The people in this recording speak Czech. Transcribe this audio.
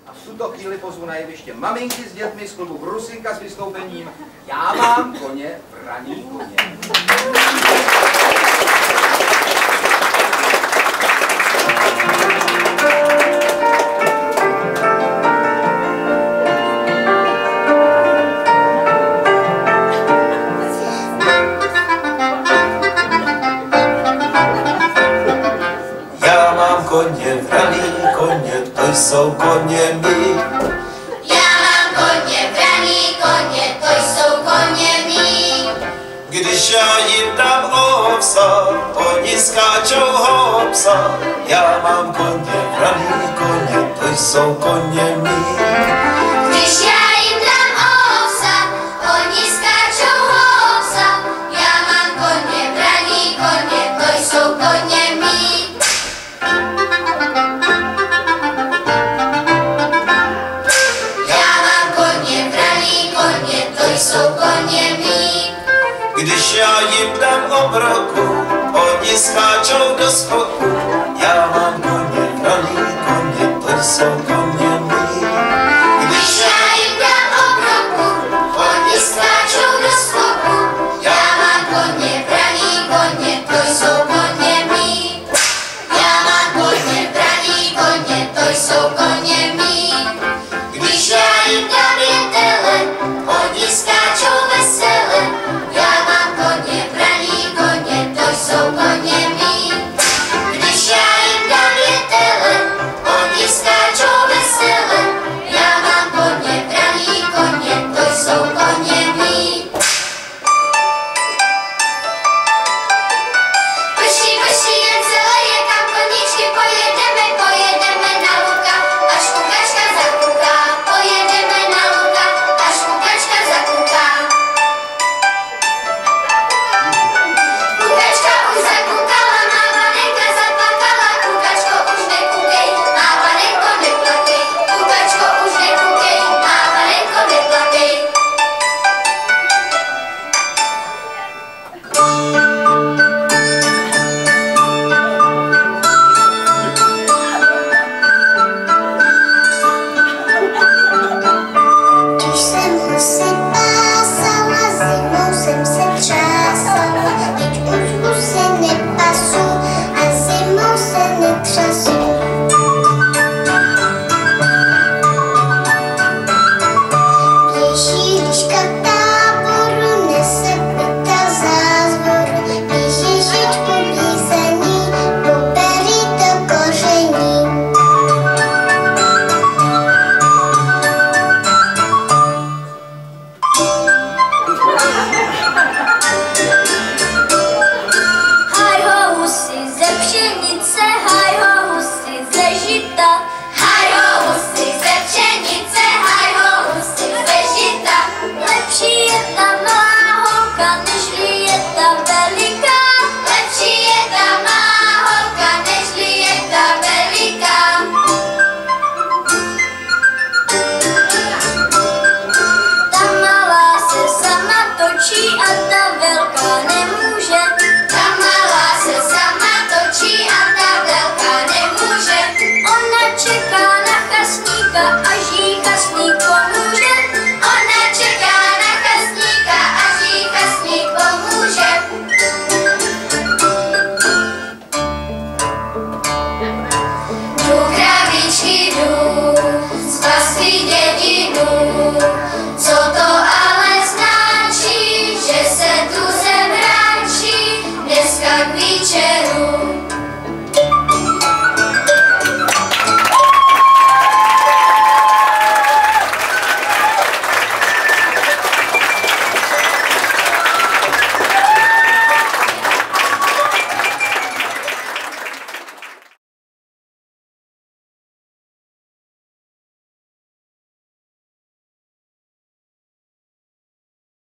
A v tuto chvíli pozvu na jeviště maminky s dětmi z klubu Brusinka s vystoupením Já mám koně, vraní koně. Koně, vraný koně, to jsou koně mý. Já mám koně, vraný koně, to jsou koně mý. Když já jim dám ovsa, oni skáčou hopsa. Já mám koně, vraný koně, to jsou koně mý. Když já jim dám ovsa, oni skáčou hopsa. Já mám koně, vraný koně, to jsou koně mý. Jsou koně mý. Když já jim dám obroku, oni skáčou do skoku. Já mám koně, vraný koně, to jsou koně